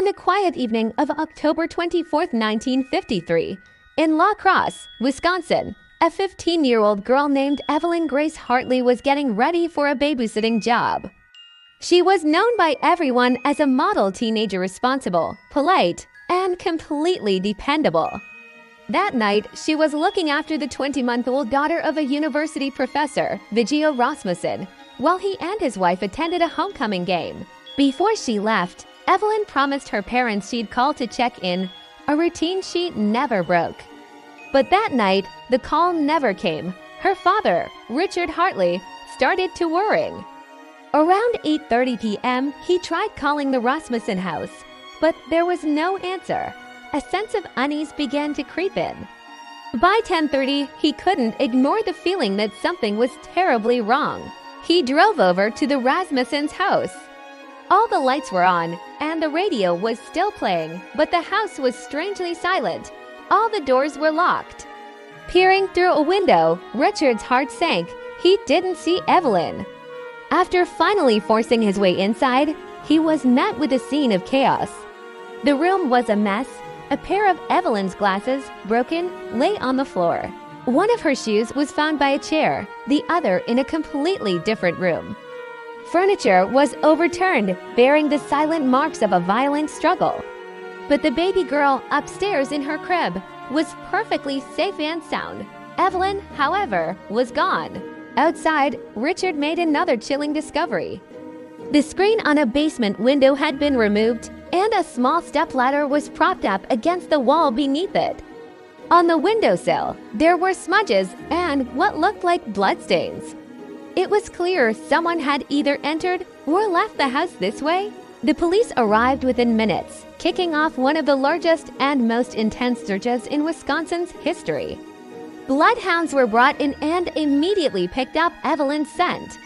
On the quiet evening of October 24, 1953, in Crosse, Wisconsin, a 15-year-old girl named Evelyn Grace Hartley was getting ready for a babysitting job. She was known by everyone as a model teenager, responsible, polite, and completely dependable. That night, she was looking after the 20-month-old daughter of a university professor, Viggo Rasmussen, while he and his wife attended a homecoming game. Before she left, Evelyn promised her parents she'd call to check in, a routine she never broke. But that night, the call never came. Her father, Richard Hartley, started to worry. Around 8:30 p.m., he tried calling the Rasmussen house, but there was no answer. A sense of unease began to creep in. By 10:30, he couldn't ignore the feeling that something was terribly wrong. He drove over to the Rasmussens' house. All the lights were on, and the radio was still playing, but the house was strangely silent. All the doors were locked. Peering through a window, Richard's heart sank. He didn't see Evelyn. After finally forcing his way inside, he was met with a scene of chaos. The room was a mess. A pair of Evelyn's glasses, broken, lay on the floor. One of her shoes was found by a chair, the other in a completely different room. Furniture was overturned, bearing the silent marks of a violent struggle. But the baby girl upstairs in her crib was perfectly safe and sound. Evelyn, however, was gone. Outside, Richard made another chilling discovery. The screen on a basement window had been removed, and a small stepladder was propped up against the wall beneath it. On the windowsill, there were smudges and what looked like bloodstains. It was clear someone had either entered or left the house this way. The police arrived within minutes, kicking off one of the largest and most intense searches in Wisconsin's history. Bloodhounds were brought in and immediately picked up Evelyn's scent.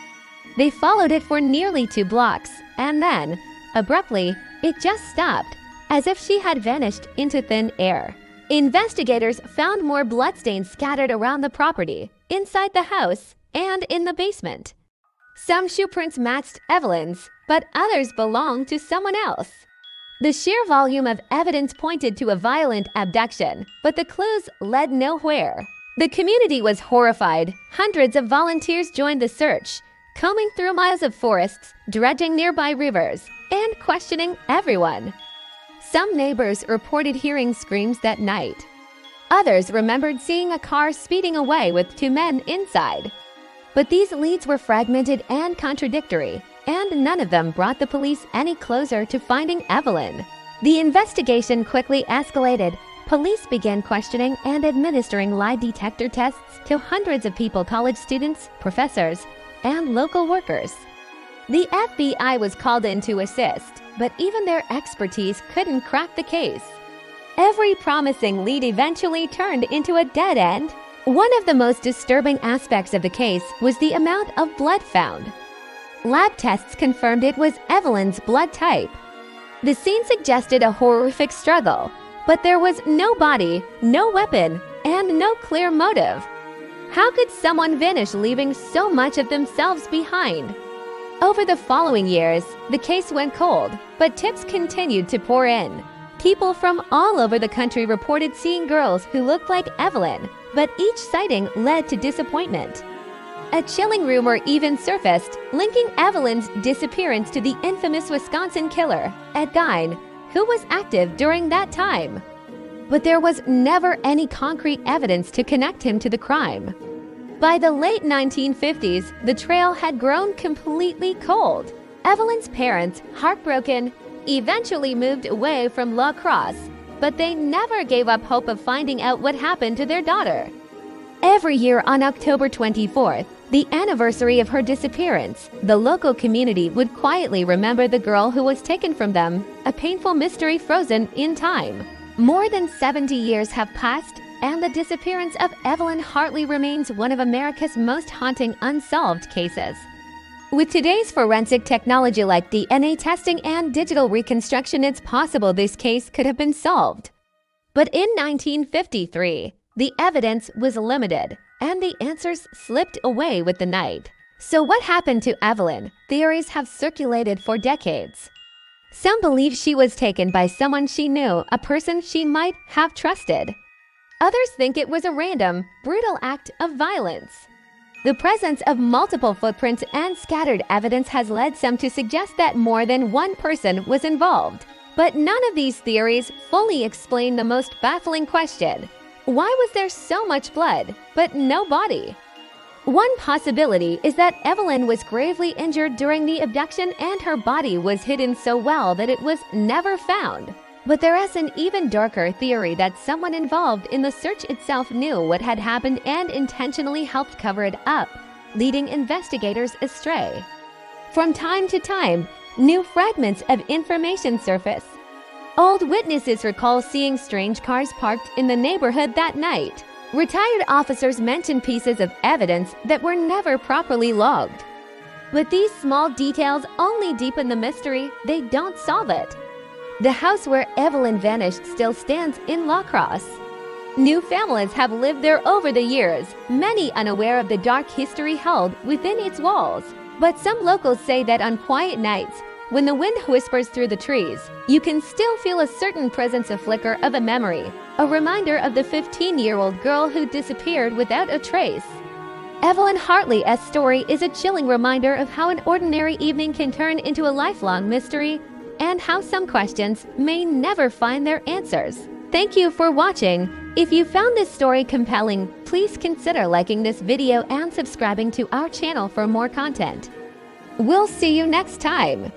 They followed it for nearly 2 blocks, and then, abruptly, it just stopped, as if she had vanished into thin air. Investigators found more bloodstains scattered around the property, inside the house, and in the basement. Some shoe prints matched Evelyn's, but others belonged to someone else. The sheer volume of evidence pointed to a violent abduction, but the clues led nowhere. The community was horrified. Hundreds of volunteers joined the search, combing through miles of forests, dredging nearby rivers, and questioning everyone. Some neighbors reported hearing screams that night. Others remembered seeing a car speeding away with 2 men inside. But these leads were fragmented and contradictory, and none of them brought the police any closer to finding Evelyn. The investigation quickly escalated. Police began questioning and administering lie detector tests to hundreds of people, college students, professors, and local workers. The FBI was called in to assist, but even their expertise couldn't crack the case. Every promising lead eventually turned into a dead end. One of the most disturbing aspects of the case was the amount of blood found. Lab tests confirmed it was Evelyn's blood type. The scene suggested a horrific struggle, but there was no body, no weapon, and no clear motive. How could someone vanish, leaving so much of themselves behind? Over the following years, the case went cold, but tips continued to pour in. People from all over the country reported seeing girls who looked like Evelyn, but each sighting led to disappointment. A chilling rumor even surfaced, linking Evelyn's disappearance to the infamous Wisconsin killer, Ed Gein, who was active during that time. But there was never any concrete evidence to connect him to the crime. By the late 1950s, the trail had grown completely cold. Evelyn's parents, heartbroken, eventually moved away from Crosse, but they never gave up hope of finding out what happened to their daughter. Every year on October 24th, the anniversary of her disappearance, the local community would quietly remember the girl who was taken from them, a painful mystery frozen in time. More than 70 years have passed, and the disappearance of Evelyn Hartley remains one of America's most haunting unsolved cases. With today's forensic technology like DNA testing and digital reconstruction, it's possible this case could have been solved. But in 1953, the evidence was limited, and the answers slipped away with the night. So what happened to Evelyn? Theories have circulated for decades. Some believe she was taken by someone she knew, a person she might have trusted. Others think it was a random, brutal act of violence. The presence of multiple footprints and scattered evidence has led some to suggest that more than one person was involved. But none of these theories fully explain the most baffling question: why was there so much blood, but no body? One possibility is that Evelyn was gravely injured during the abduction and her body was hidden so well that it was never found. But there is an even darker theory that someone involved in the search itself knew what had happened and intentionally helped cover it up, leading investigators astray. From time to time, new fragments of information surface. Old witnesses recall seeing strange cars parked in the neighborhood that night. Retired officers mention pieces of evidence that were never properly logged. But these small details only deepen the mystery, they don't solve it. The house where Evelyn vanished still stands in Crosse. New families have lived there over the years, many unaware of the dark history held within its walls. But some locals say that on quiet nights, when the wind whispers through the trees, you can still feel a certain presence, a flicker of a memory, a reminder of the 15-year-old girl who disappeared without a trace. Evelyn Hartley's story is a chilling reminder of how an ordinary evening can turn into a lifelong mystery, and how some questions may never find their answers. Thank you for watching. If you found this story compelling, please consider liking this video and subscribing to our channel for more content. We'll see you next time.